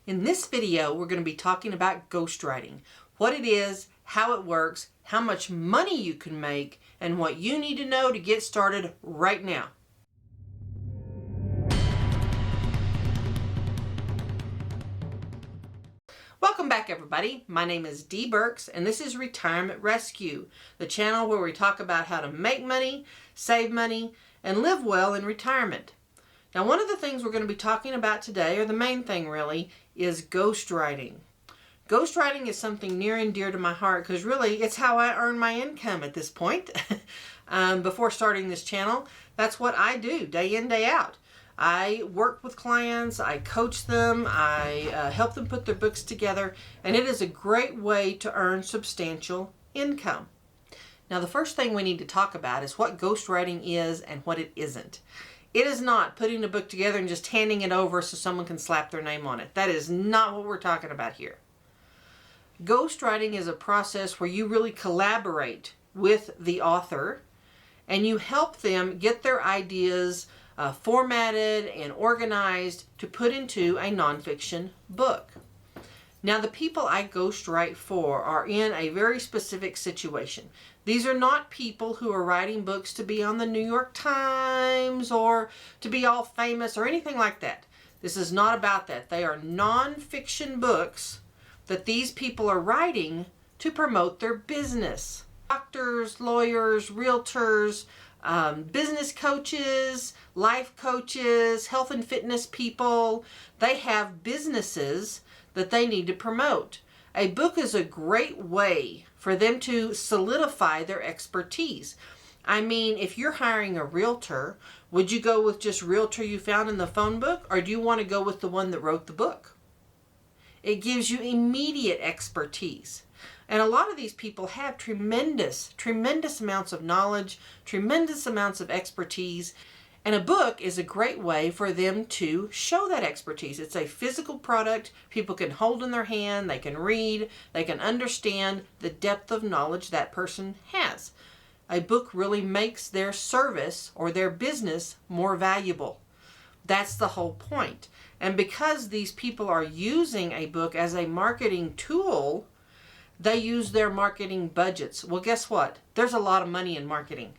In this video, we're going to be talking about ghostwriting, what it is, how it works, how much money you can make, and what you need to know to get started right now. Welcome back, everybody. My name is Dee Burks, and this is Retirement Rescue, the channel where we talk about how to make money, save money, and live well in retirement. Now, one of the things we're going to be talking about today, or the main thing really, is ghostwriting. Ghostwriting is something near and dear to my heart because really it's how I earn my income at this point. Before starting this channel, that's what I do day in, day out. I work with clients, I coach them, I help them put their books together, and it is a great way to earn substantial income. Now, the first thing we need to talk about is what ghostwriting is and what it isn't. It is not putting a book together and just handing it over so someone can slap their name on it. That is not what we're talking about here. Ghostwriting is a process where you really collaborate with the author and you help them get their ideas formatted and organized to put into a nonfiction book. Now, the people I ghostwrite for are in a very specific situation. These are not people who are writing books to be on the New York Times or to be all famous or anything like that. This is not about that. They are nonfiction books that these people are writing to promote their business. Doctors, lawyers, realtors, business coaches, life coaches, health and fitness people, they have businesses that they need to promote. A book is a great way for them to solidify their expertise. I mean, if you're hiring a realtor, would you go with just realtor you found in the phone book, or do you want to go with the one that wrote the book? It gives you immediate expertise. And a lot of these people have tremendous amounts of knowledge, tremendous amounts of expertise. And a book is a great way for them to show that expertise. It's a physical product people can hold in their hand, they can read, they can understand the depth of knowledge that person has. A book really makes their service or their business more valuable. That's the whole point. And because these people are using a book as a marketing tool, they use their marketing budgets. Well, guess what? There's a lot of money in marketing.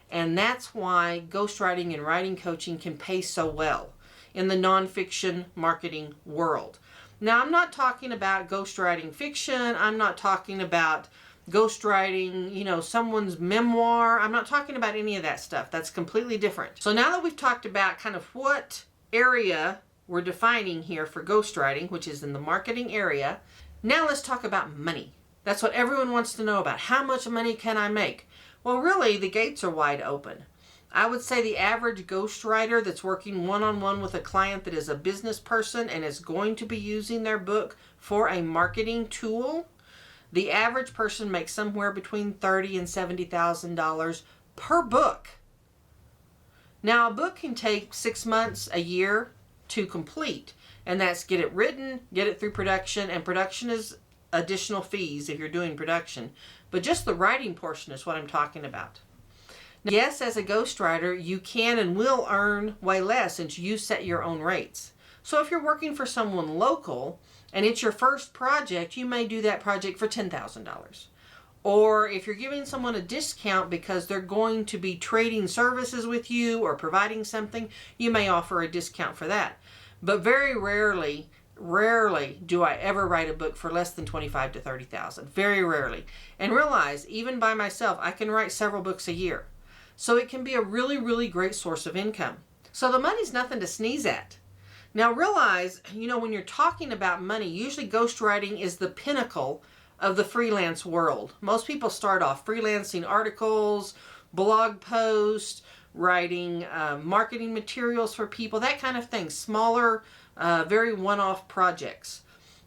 And that's why ghostwriting and writing coaching can pay so well in the nonfiction marketing world. Now, I'm not talking about ghostwriting fiction. I'm not talking about ghostwriting, someone's memoir. I'm not talking about any of that stuff. That's completely different. So now that we've talked about kind of what area we're defining here for ghostwriting, which is in the marketing area, now let's talk about money. That's what everyone wants to know about. How much money can I make? Well, really, the gates are wide open. I would say the average ghostwriter that's working one-on-one with a client that is a business person and is going to be using their book for a marketing tool, the average person makes somewhere between $30,000 and $70,000 per book. Now, a book can take 6 months, a year to complete, and that's get it written, get it through production, and production is additional fees if you're doing production. But just the writing portion is what I'm talking about. Now, yes, as a ghostwriter, you can and will earn way less since you set your own rates. So if you're working for someone local and it's your first project, you may do that project for $10,000. Or if you're giving someone a discount because they're going to be trading services with you or providing something, you may offer a discount for that. But very rarely do I ever write a book for less than $25,000 to $30,000. Very rarely. And realize, even by myself, I can write several books a year. So it can be a really, really great source of income. So the money's nothing to sneeze at. Now realize, when you're talking about money, usually ghostwriting is the pinnacle of the freelance world. Most people start off freelancing articles, blog posts, writing marketing materials for people, that kind of thing. Smaller, very one-off projects.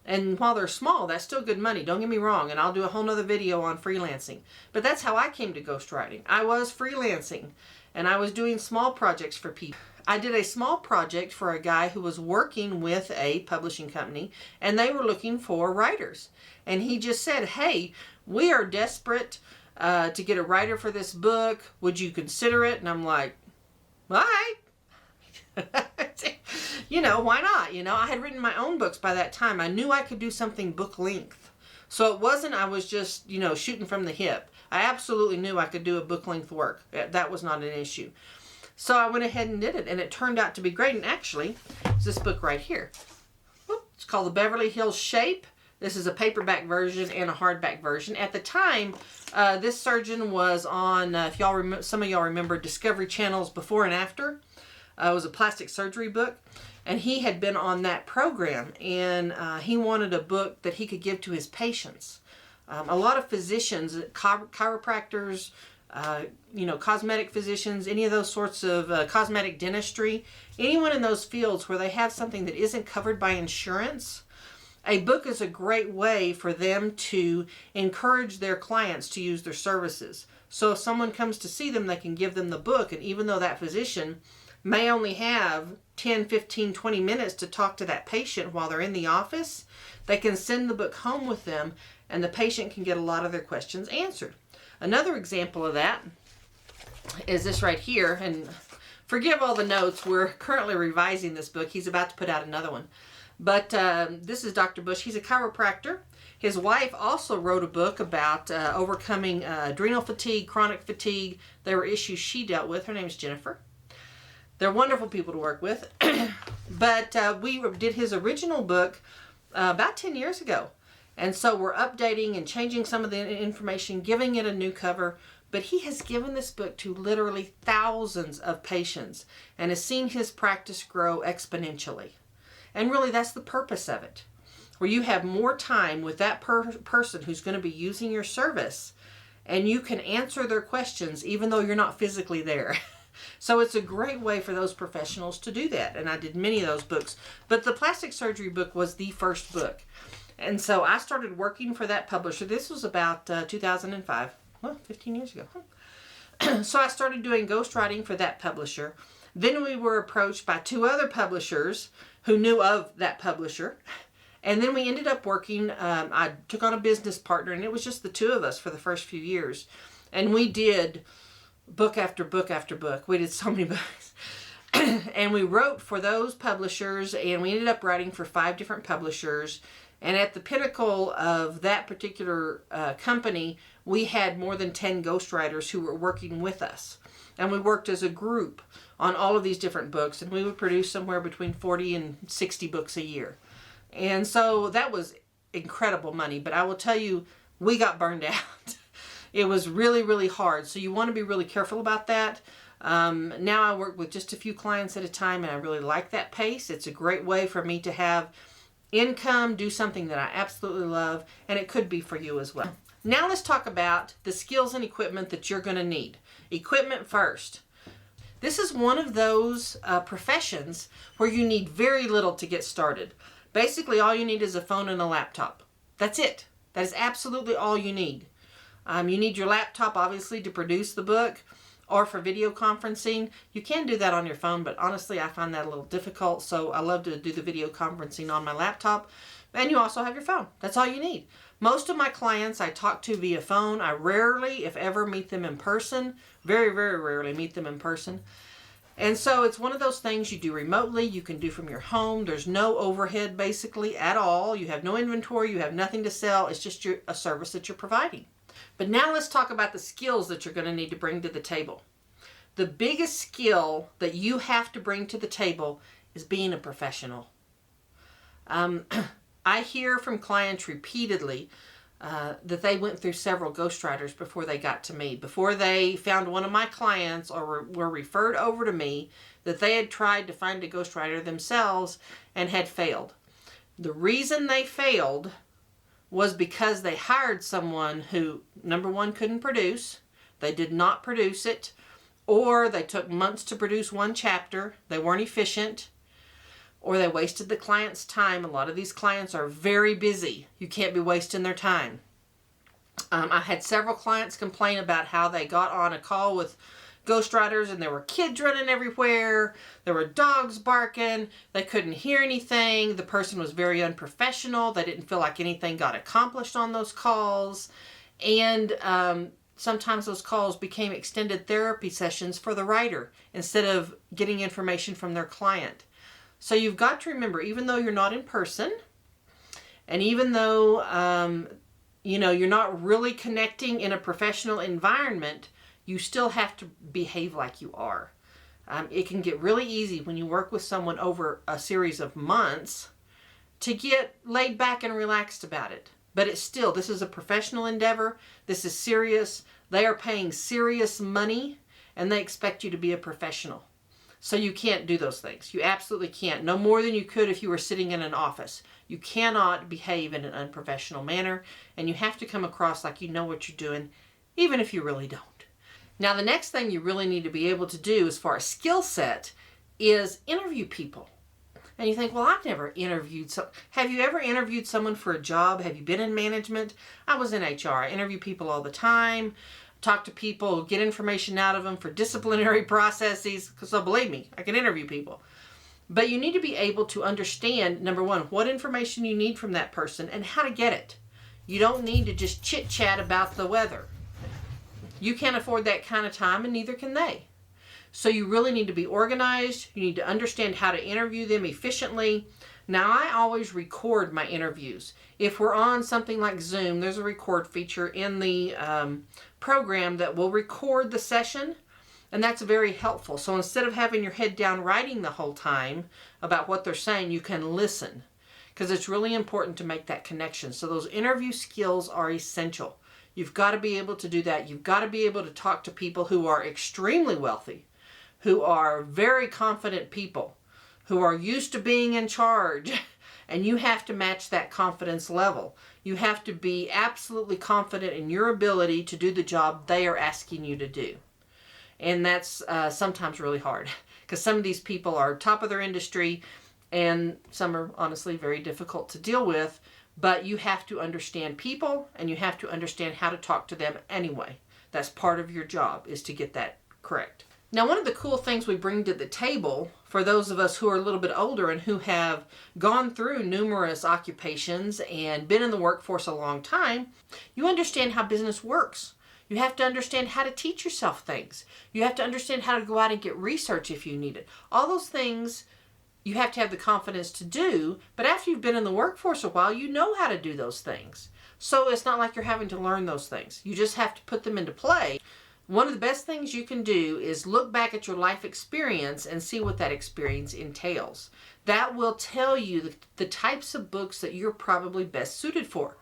And while they're small, that's still good money. Don't get me wrong. And I'll do a whole nother video on freelancing. But that's how I came to ghostwriting. I was freelancing and I was doing small projects for people. I did a small project for a guy who was working with a publishing company and they were looking for writers. And he just said, hey, we are desperate to get a writer for this book. Would you consider it? And I'm like, all right. you know, why not? You know, I had written my own books by that time. I knew I could do something book length. So it wasn't I was just, you know, shooting from the hip. I absolutely knew I could do a book length work. That was not an issue. So I went ahead and did it, and it turned out to be great. And actually, it's this book right here. It's called The Beverly Hills Shape. This is a paperback version and a hardback version. At the time, this surgeon was on, if y'all some of y'all remember Discovery Channel's Before and After. It was a plastic surgery book, and he had been on that program, and he wanted a book that he could give to his patients. A lot of physicians, chiropractors, you know, cosmetic physicians, any of those sorts of cosmetic dentistry, anyone in those fields where they have something that isn't covered by insurance, a book is a great way for them to encourage their clients to use their services. So if someone comes to see them, they can give them the book, and even though that physician may only have 10, 15, 20 minutes to talk to that patient while they're in the office, they can send the book home with them, and the patient can get a lot of their questions answered. Another example of that is this right here, and forgive all the notes. We're currently revising this book. He's about to put out another one. But this is Dr. Bush. He's a chiropractor. His wife also wrote a book about overcoming adrenal fatigue, chronic fatigue. There were issues she dealt with. Her name is Jennifer. They're wonderful people to work with. But we did his original book about 10 years ago. And so we're updating and changing some of the information, giving it a new cover. But he has given this book to literally thousands of patients and has seen his practice grow exponentially. And really, that's the purpose of it, where you have more time with that person who's going to be using your service, and you can answer their questions even though you're not physically there. So it's a great way for those professionals to do that. And I did many of those books, but the plastic surgery book was the first book. And so I started working for that publisher. This was about 2005, well, 15 years ago. So I started doing ghostwriting for that publisher. Then we were approached by 2 other publishers who knew of that publisher. And then we ended up working, I took on a business partner, and it was just the 2 of us for the first few years. And we did book after book after book. We did so many books. And we wrote for those publishers, and we ended up writing for 5 different publishers. And at the pinnacle of that particular company, we had more than 10 ghostwriters who were working with us. And we worked as a group on all of these different books, and we would produce somewhere between 40 and 60 books a year. And so that was incredible money, but I will tell you, we got burned out. It was really, really hard. So you want to be really careful about that. Now I work with just a few clients at a time, and I really like that pace. It's a great way for me to have income, do something that I absolutely love, and it could be for you as well. Now let's talk about the skills and equipment that you're going to need. Equipment first. This is one of those professions where you need very little to get started. Basically, all you need is a phone and a laptop. That's it. That is absolutely all you need. You need your laptop, obviously, to produce the book, or for video conferencing. You can do that on your phone, but honestly, I find that a little difficult, so I love to do the video conferencing on my laptop. And you also have your phone. That's all you need. Most of my clients I talk to via phone. I rarely, if ever, meet them in person. Very, very rarely meet them in person. And so it's one of those things you do remotely. You can do from your home. There's no overhead basically at all. You have no inventory. You have nothing to sell. It's just a service that you're providing. But now let's talk about the skills that you're going to need to bring to the table. The biggest skill that you have to bring to the table is being a professional. I hear from clients repeatedly that they went through several ghostwriters before they got to me. Before they found one of my clients or were referred over to me, that they had tried to find a ghostwriter themselves and had failed. The reason they failed was because they hired someone who, number one, couldn't produce. They did not produce it. Or they took months to produce one chapter. They weren't efficient. Or they wasted the client's time. A lot of these clients are very busy. You can't be wasting their time. I had several clients complain about how they got on a call with ghostwriters and there were kids running everywhere. There were dogs barking. They couldn't hear anything. The person was very unprofessional. They didn't feel like anything got accomplished on those calls. And sometimes those calls became extended therapy sessions for the writer instead of getting information from their client. So you've got to remember, even though you're not in person, and even though you're not really connecting in a professional environment, you still have to behave like you are. It can get really easy when you work with someone over a series of months to get laid back and relaxed about it. But it's still, this is a professional endeavor. This is serious. They are paying serious money, and they expect you to be a professional. So you can't do those things. You absolutely can't. No more than you could if you were sitting in an office. You cannot behave in an unprofessional manner, and you have to come across like you know what you're doing, even if you really don't. Now, the next thing you really need to be able to do as far as skill set is interview people. And you think, well, I've never interviewed have you ever interviewed someone for a job? Have you been in management? I was in HR. I interview people all the time, talk to people, get information out of them for disciplinary processes, because believe me, I can interview people. But you need to be able to understand, number one, what information you need from that person and how to get it. You don't need to just chit-chat about the weather. You can't afford that kind of time, and neither can they. So you really need to be organized. You need to understand how to interview them efficiently. Now, I always record my interviews. If we're on something like Zoom, there's a record feature in the program that will record the session, and that's very helpful. So instead of having your head down writing the whole time about what they're saying, you can listen, because it's really important to make that connection. So those interview skills are essential. You've got to be able to do that. You've got to be able to talk to people who are extremely wealthy, who are very confident people, who are used to being in charge, and you have to match that confidence level. You have to be absolutely confident in your ability to do the job they are asking you to do. And that's sometimes really hard, because some of these people are top of their industry, and some are honestly very difficult to deal with. But you have to understand people, and you have to understand how to talk to them anyway. That's part of your job, is to get that correct. Now, one of the cool things we bring to the table for those of us who are a little bit older and who have gone through numerous occupations and been in the workforce a long time, you understand how business works. You have to understand how to teach yourself things. You have to understand how to go out and get research if you need it. All those things you have to have the confidence to do, but after you've been in the workforce a while, you know how to do those things. So it's not like you're having to learn those things. You just have to put them into play. One of the best things you can do is look back at your life experience and see what that experience entails. That will tell you the types of books that you're probably best suited for.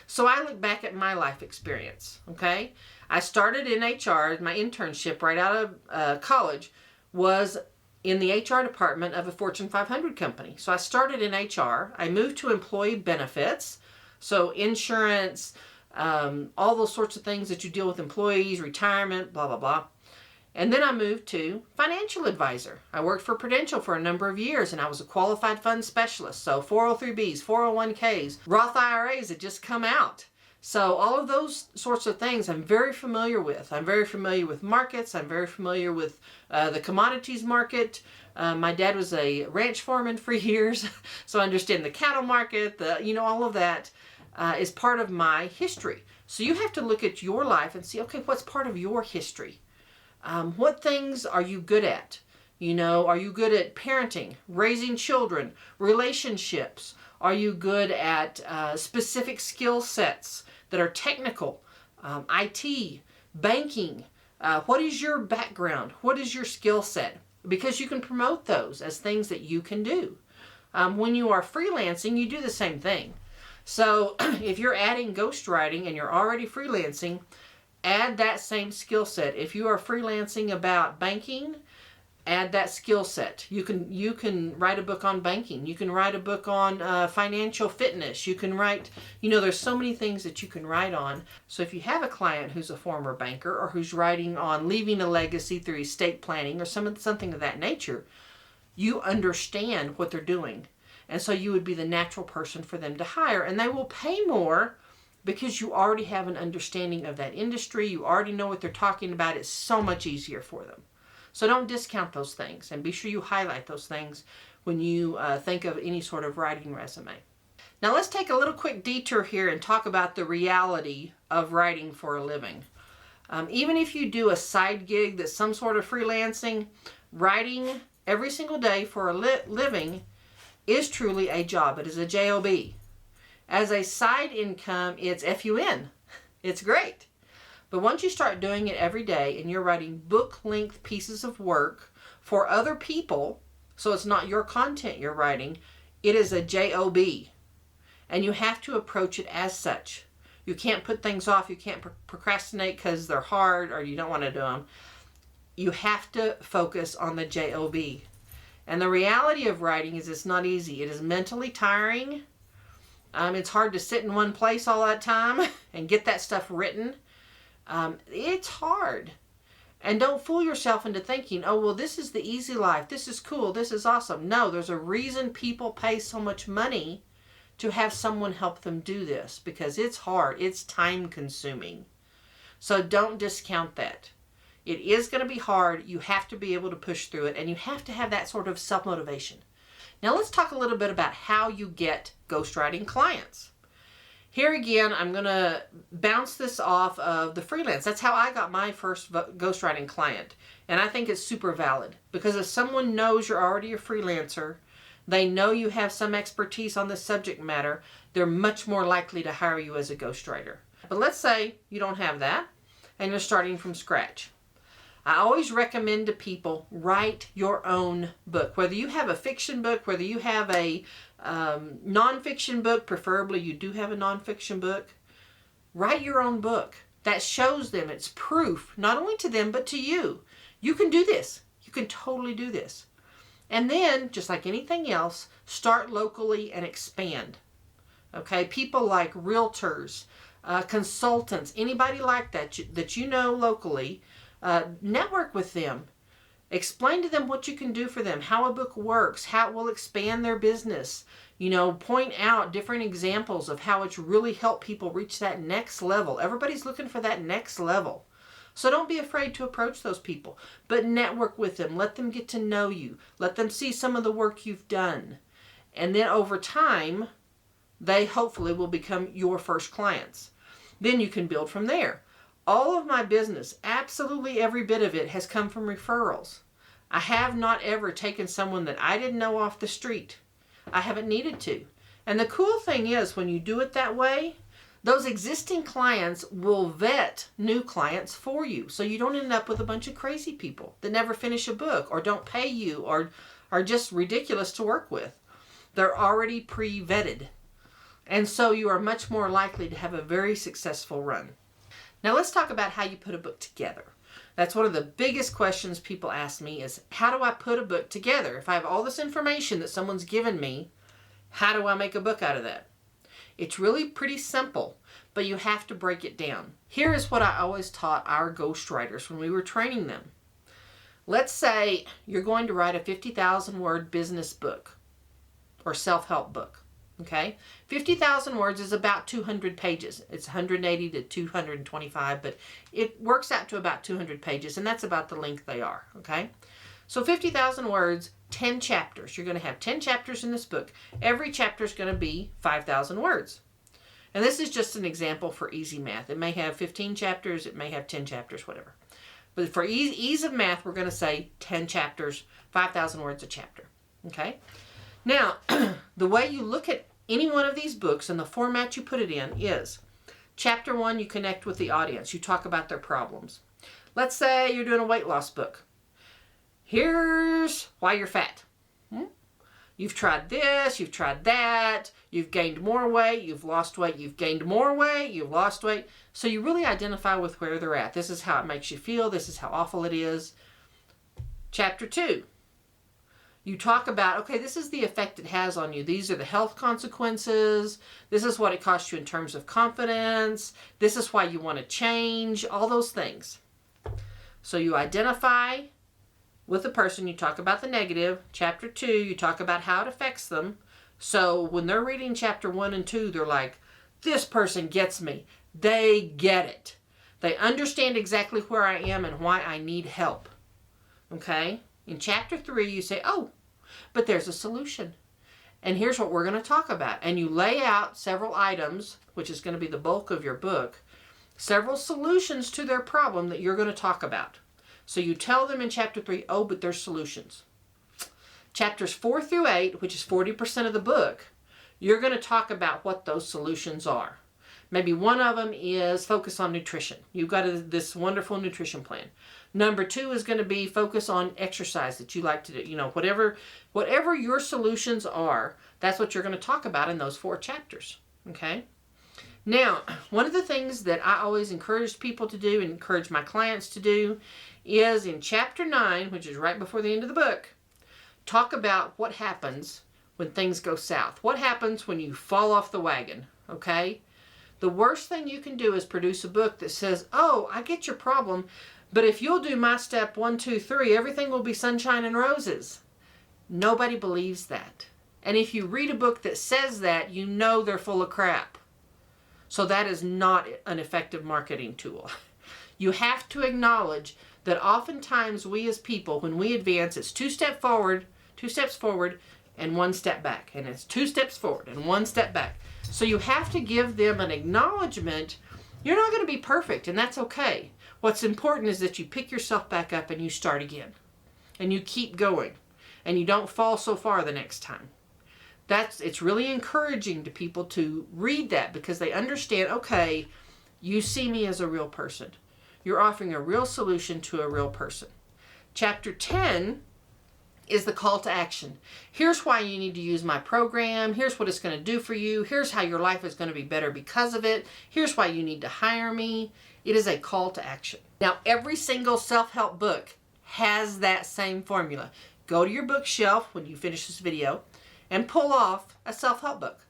So I look back at my life experience, okay? I started in HR. My internship right out of college was in the HR department of a Fortune 500 company. So I started in HR. I moved to employee benefits, so insurance, all those sorts of things that you deal with employees, retirement, blah, blah, blah. And then I moved to financial advisor. I worked for Prudential for a number of years, and I was a qualified fund specialist. So 403Bs, 401Ks, Roth IRAs had just come out. So all of those sorts of things I'm very familiar with. I'm very familiar with markets. I'm very familiar with the commodities market. My dad was a ranch foreman for years, so I understand the cattle market, all of that is part of my history. So you have to look at your life and see, okay, what's part of your history? What things are you good at? Are you good at parenting, raising children, relationships? Are you good at specific skill sets that are technical, IT, banking? What is your background? What is your skill set? Because you can promote those as things that you can do. When you are freelancing, you do the same thing. So if you're adding ghostwriting and you're already freelancing, add that same skill set. If you are freelancing about banking, add that skill set. You can write a book on banking. You can write a book on financial fitness. You can write, there's so many things that you can write on. So if you have a client who's a former banker or who's writing on leaving a legacy through estate planning or something of that nature, you understand what they're doing. And so you would be the natural person for them to hire. And they will pay more because you already have an understanding of that industry. You already know what they're talking about. It's so much easier for them. So don't discount those things, and be sure you highlight those things when you think of any sort of writing resume. Now let's take a little quick detour here and talk about the reality of writing for a living. Even if you do a side gig that's some sort of freelancing, writing every single day for a living is truly a job. It is a job. As a side income, it's fun. It's great. But once you start doing it every day and you're writing book-length pieces of work for other people, so it's not your content you're writing, it is a job. And you have to approach it as such. You can't put things off. You can't procrastinate because they're hard or you don't want to do them. You have to focus on the job. And the reality of writing is it's not easy. It is mentally tiring. It's hard to sit in one place all that time and get that stuff written. It's hard. And don't fool yourself into thinking, oh, well, this is the easy life. This is cool. This is awesome. No, there's a reason people pay so much money to have someone help them do this, because it's hard. It's time consuming. So don't discount that. It is going to be hard. You have to be able to push through it, and you have to have that sort of self-motivation. Now let's talk a little bit about how you get ghostwriting clients. Here again, I'm going to bounce this off of the freelance. That's how I got my first ghostwriting client. And I think it's super valid, because if someone knows you're already a freelancer, they know you have some expertise on this subject matter, they're much more likely to hire you as a ghostwriter. But let's say you don't have that and you're starting from scratch. I always recommend to people, write your own book. Whether you have a fiction book, whether you have a nonfiction book, preferably you do have a nonfiction book, write your own book. That shows them, it's proof, not only to them, but to you. You can do this. You can totally do this. And then, just like anything else, start locally and expand. Okay, people like realtors, consultants, anybody like that you know locally, network with them. Explain to them what you can do for them, how a book works, how it will expand their business. You know, point out different examples of how it's really helped people reach that next level. Everybody's looking for that next level. So don't be afraid to approach those people, but network with them. Let them get to know you. Let them see some of the work you've done. And then over time, they hopefully will become your first clients. Then you can build from there. All of my business, absolutely every bit of it, has come from referrals. I have not ever taken someone that I didn't know off the street. I haven't needed to. And the cool thing is, when you do it that way, those existing clients will vet new clients for you. So you don't end up with a bunch of crazy people that never finish a book or don't pay you or are just ridiculous to work with. They're already pre-vetted. And so you are much more likely to have a very successful run. Now let's talk about how you put a book together. That's one of the biggest questions people ask me is, how do I put a book together? If I have all this information that someone's given me, how do I make a book out of that? It's really pretty simple, but you have to break it down. Here is what I always taught our ghostwriters when we were training them. Let's say you're going to write a 50,000 word business book or self-help book. Okay? 50,000 words is about 200 pages. It's 180 to 225, but it works out to about 200 pages, and that's about the length they are. Okay? So 50,000 words, 10 chapters. You're going to have 10 chapters in this book. Every chapter is going to be 5,000 words. And this is just an example for easy math. It may have 15 chapters. It may have 10 chapters, whatever. But for ease of math, we're going to say 10 chapters, 5,000 words a chapter. Okay? Now, the way you look at any one of these books and the format you put it in is, chapter 1, you connect with the audience. You talk about their problems. Let's say you're doing a weight loss book. Here's why you're fat. You've tried this, you've tried that, you've gained more weight, you've lost weight, you've gained more weight, you've lost weight. So you really identify with where they're at. This is how it makes you feel. This is how awful it is. Chapter 2. You talk about, okay, this is the effect it has on you. These are the health consequences. This is what it costs you in terms of confidence. This is why you want to change, all those things. So you identify with the person, you talk about the negative. Chapter 2, you talk about how it affects them. So when they're reading chapter 1 and 2, they're like, this person gets me. They get it. They understand exactly where I am and why I need help. Okay? In chapter 3, you say, oh, but there's a solution. And here's what we're going to talk about. And you lay out several items, which is going to be the bulk of your book, several solutions to their problem that you're going to talk about. So you tell them in chapter 3, oh, but there's solutions. Chapters 4 through 8, which is 40% of the book, you're going to talk about what those solutions are. Maybe one of them is focus on nutrition. You've got this wonderful nutrition plan. Number 2 is going to be focus on exercise that you like to do. You know, whatever your solutions are, that's what you're going to talk about in those 4 chapters. Okay? Now, one of the things that I always encourage people to do and encourage my clients to do is in chapter 9, which is right before the end of the book, talk about what happens when things go south. What happens when you fall off the wagon, okay? The worst thing you can do is produce a book that says, oh, I get your problem, but if you'll do my step 1, 2, 3, everything will be sunshine and roses. Nobody believes that. And if you read a book that says that, you know they're full of crap. So that is not an effective marketing tool. You have to acknowledge that oftentimes we as people, when we advance, it's 2 steps forward, and 1 step back. And it's 2 steps forward and 1 step back. So you have to give them an acknowledgement. You're not going to be perfect, and that's okay. What's important is that you pick yourself back up and you start again. And you keep going. And you don't fall so far the next time. It's really encouraging to people to read that because they understand, okay, you see me as a real person. You're offering a real solution to a real person. Chapter 10 is the call to action. Here's why you need to use my program. Here's what it's going to do for you. Here's how your life is going to be better because of it. Here's why you need to hire me. It is a call to action. Now, every single self-help book has that same formula. Go to your bookshelf when you finish this video and pull off a self-help book.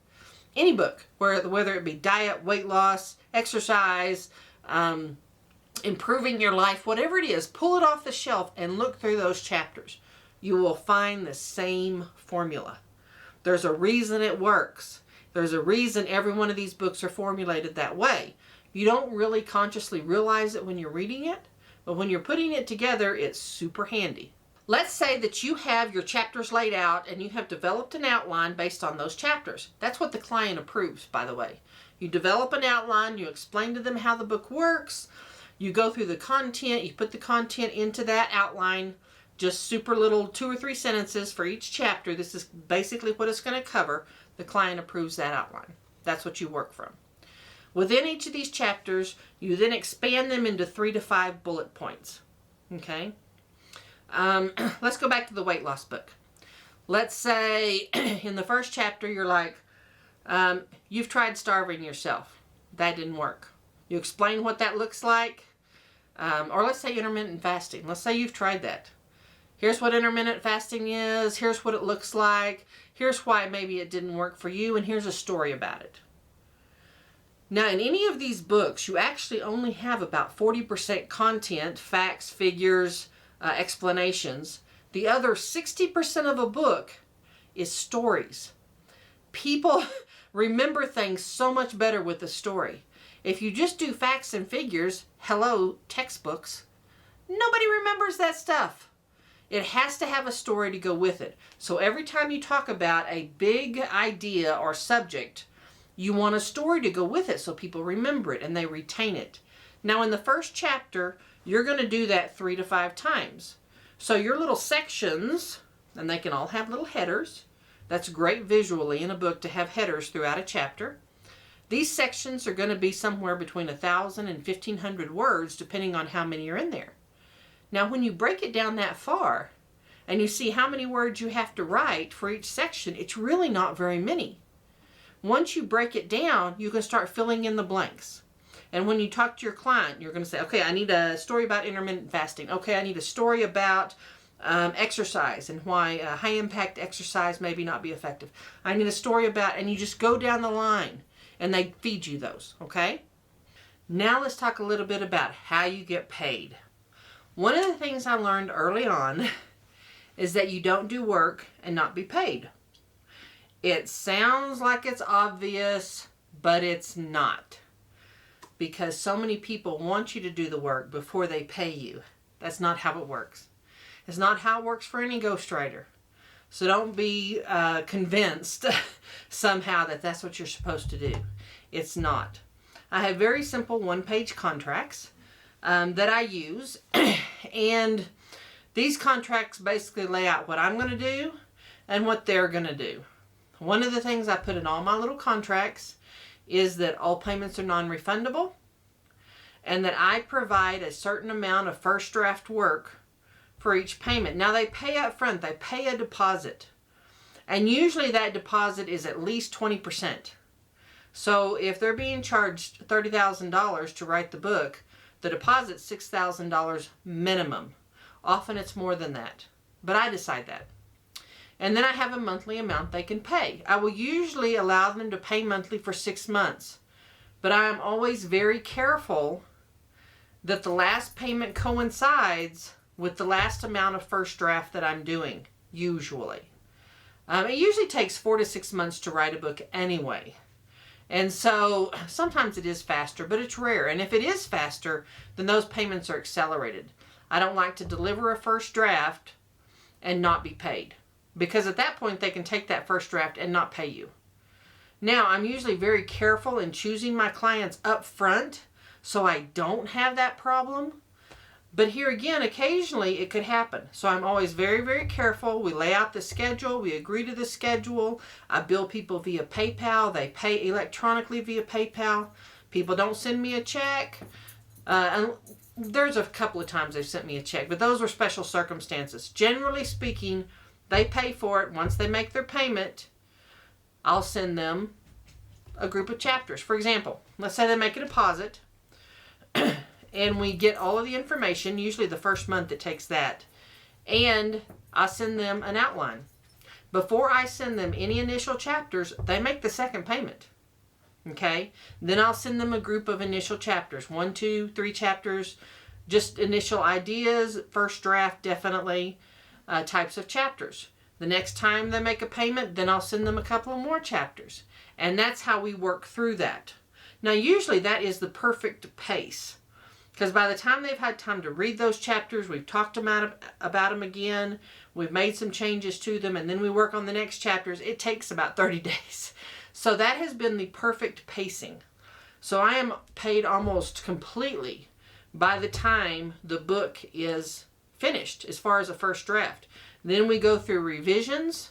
Any book, whether it be diet, weight loss, exercise, improving your life, whatever it is, pull it off the shelf and look through those chapters. You will find the same formula. There's a reason it works. There's a reason every one of these books are formulated that way. You don't really consciously realize it when you're reading it, but when you're putting it together, it's super handy. Let's say that you have your chapters laid out and you have developed an outline based on those chapters. That's what the client approves, by the way. You develop an outline, you explain to them how the book works, you go through the content, you put the content into that outline, just super little 2 or 3 sentences for each chapter. This is basically what it's going to cover. The client approves that outline. That's what you work from. Within each of these chapters, you then expand them into 3 to 5 bullet points. Okay? Let's go back to the weight loss book. Let's say in the first chapter, you're like, you've tried starving yourself. That didn't work. You explain what that looks like. Or let's say intermittent fasting. Let's say you've tried that. Here's what intermittent fasting is. Here's what it looks like. Here's why maybe it didn't work for you. And here's a story about it. Now, in any of these books, you actually only have about 40% content, facts, figures, explanations. The other 60% of a book is stories. People remember things so much better with a story. If you just do facts and figures, hello, textbooks, nobody remembers that stuff. It has to have a story to go with it. So every time you talk about a big idea or subject, you want a story to go with it so people remember it and they retain it. Now in the first chapter, you're going to do that 3 to 5 times. So your little sections, and they can all have little headers. That's great visually in a book to have headers throughout a chapter. These sections are going to be somewhere between 1,000 and 1,500 words depending on how many are in there. Now when you break it down that far and you see how many words you have to write for each section, it's really not very many. Once you break it down, you can start filling in the blanks. And when you talk to your client, you're going to say, okay, I need a story about intermittent fasting. Okay, I need a story about exercise and why high-impact exercise may not be effective. I need a story about, and you just go down the line, and they feed you those, okay? Now let's talk a little bit about how you get paid. One of the things I learned early on is that you don't do work and not be paid. It sounds like it's obvious, but it's not. Because so many people want you to do the work before they pay you. That's not how it works. It's not how it works for any ghostwriter. So don't be convinced somehow that that's what you're supposed to do. It's not. I have very simple 1-page contracts that I use. And these contracts basically lay out what I'm going to do and what they're going to do. One of the things I put in all my little contracts is that all payments are non-refundable and that I provide a certain amount of first draft work for each payment. Now they pay up front, they pay a deposit. And usually that deposit is at least 20%. So if they're being charged $30,000 to write the book, the deposit's $6,000 minimum. Often it's more than that, but I decide that. And then I have a monthly amount they can pay. I will usually allow them to pay monthly for 6 months, but I am always very careful that the last payment coincides with the last amount of first draft that I'm doing, usually. It usually takes 4 to 6 months to write a book anyway. And so sometimes it is faster, but it's rare. And if it is faster, then those payments are accelerated. I don't like to deliver a first draft and not be paid, because at that point they can take that first draft and not pay you. Now, I'm usually very careful in choosing my clients up front so I don't have that problem. But here again, occasionally it could happen. So I'm always very, very careful. We lay out the schedule. We agree to the schedule. I bill people via PayPal. They pay electronically via PayPal. People don't send me a check. And there's a couple of times they've sent me a check, but those were special circumstances. Generally speaking, they pay for it. Once they make their payment, I'll send them a group of chapters. For example, let's say they make a deposit and we get all of the information, usually the first month it takes that, and I send them an outline. Before I send them any initial chapters, they make the second payment. Okay? Then I'll send them a group of initial chapters, 1, 2, 3 chapters, just initial ideas, first draft definitely, types of chapters. The next time they make a payment, then I'll send them a couple of more chapters. And that's how we work through that. Now usually that is the perfect pace, because by the time they've had time to read those chapters, we've talked about them again, we've made some changes to them, and then we work on the next chapters. It takes about 30 days. So that has been the perfect pacing. So I am paid almost completely by the time the book is finished as far as a first draft. Then we go through revisions.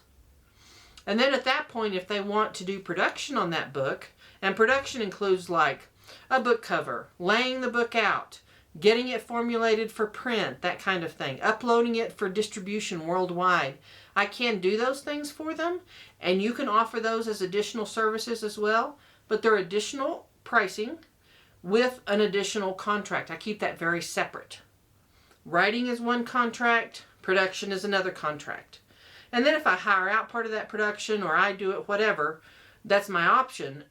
And then at that point, if they want to do production on that book, and production includes like a book cover, laying the book out, getting it formulated for print, that kind of thing, uploading it for distribution worldwide. I can do those things for them, and you can offer those as additional services as well, but they're additional pricing with an additional contract. I keep that very separate. Writing is one contract, production is another contract. And then if I hire out part of that production or I do it, whatever, that's my option.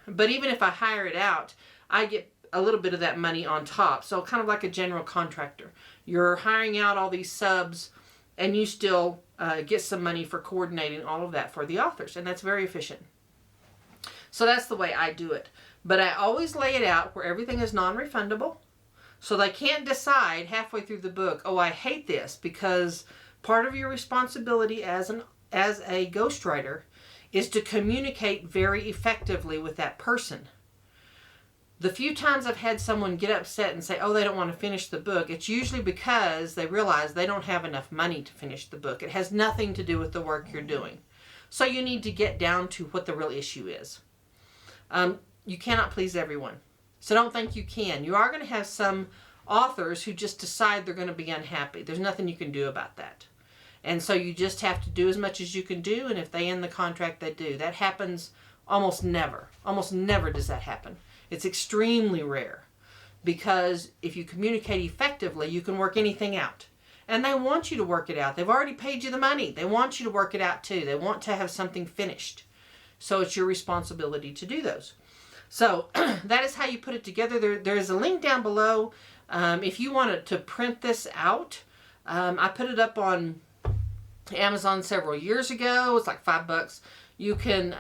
But even if I hire it out, I get a little bit of that money on top. So kind of like a general contractor. You're hiring out all these subs and you still get some money for coordinating all of that for the authors. And that's very efficient. So that's the way I do it. But I always lay it out where everything is non-refundable. So they can't decide halfway through the book, oh, I hate this, because part of your responsibility as a ghostwriter is to communicate very effectively with that person. The few times I've had someone get upset and say, oh, they don't want to finish the book, it's usually because they realize they don't have enough money to finish the book. It has nothing to do with the work you're doing. So you need to get down to what the real issue is. You cannot please everyone. So don't think you can. You are going to have some authors who just decide they're going to be unhappy. There's nothing you can do about that. And so you just have to do as much as you can do, and if they end the contract, they do. That happens almost never. Almost never does that happen. It's extremely rare, because if you communicate effectively, you can work anything out. And they want you to work it out. They've already paid you the money. They want you to work it out too. They want to have something finished. So it's your responsibility to do those. So that is how you put it together. There is a link down below. If you wanted to print this out, I put it up on Amazon several years ago. It's like $5. You can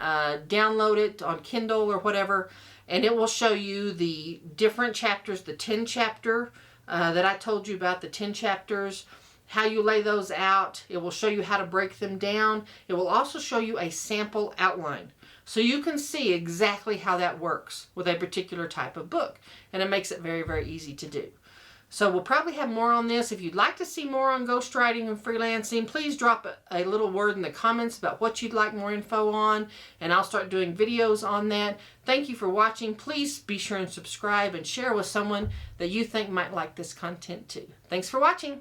download it on Kindle or whatever, and it will show you the different chapters, the 10 chapter that I told you about, the 10 chapters, how you lay those out. It will show you how to break them down. It will also show you a sample outline, so you can see exactly how that works with a particular type of book, and it makes it very, very easy to do. So we'll probably have more on this. If you'd like to see more on ghostwriting and freelancing, please drop a little word in the comments about what you'd like more info on, and I'll start doing videos on that. Thank you for watching. Please be sure and subscribe and share with someone that you think might like this content too. Thanks for watching.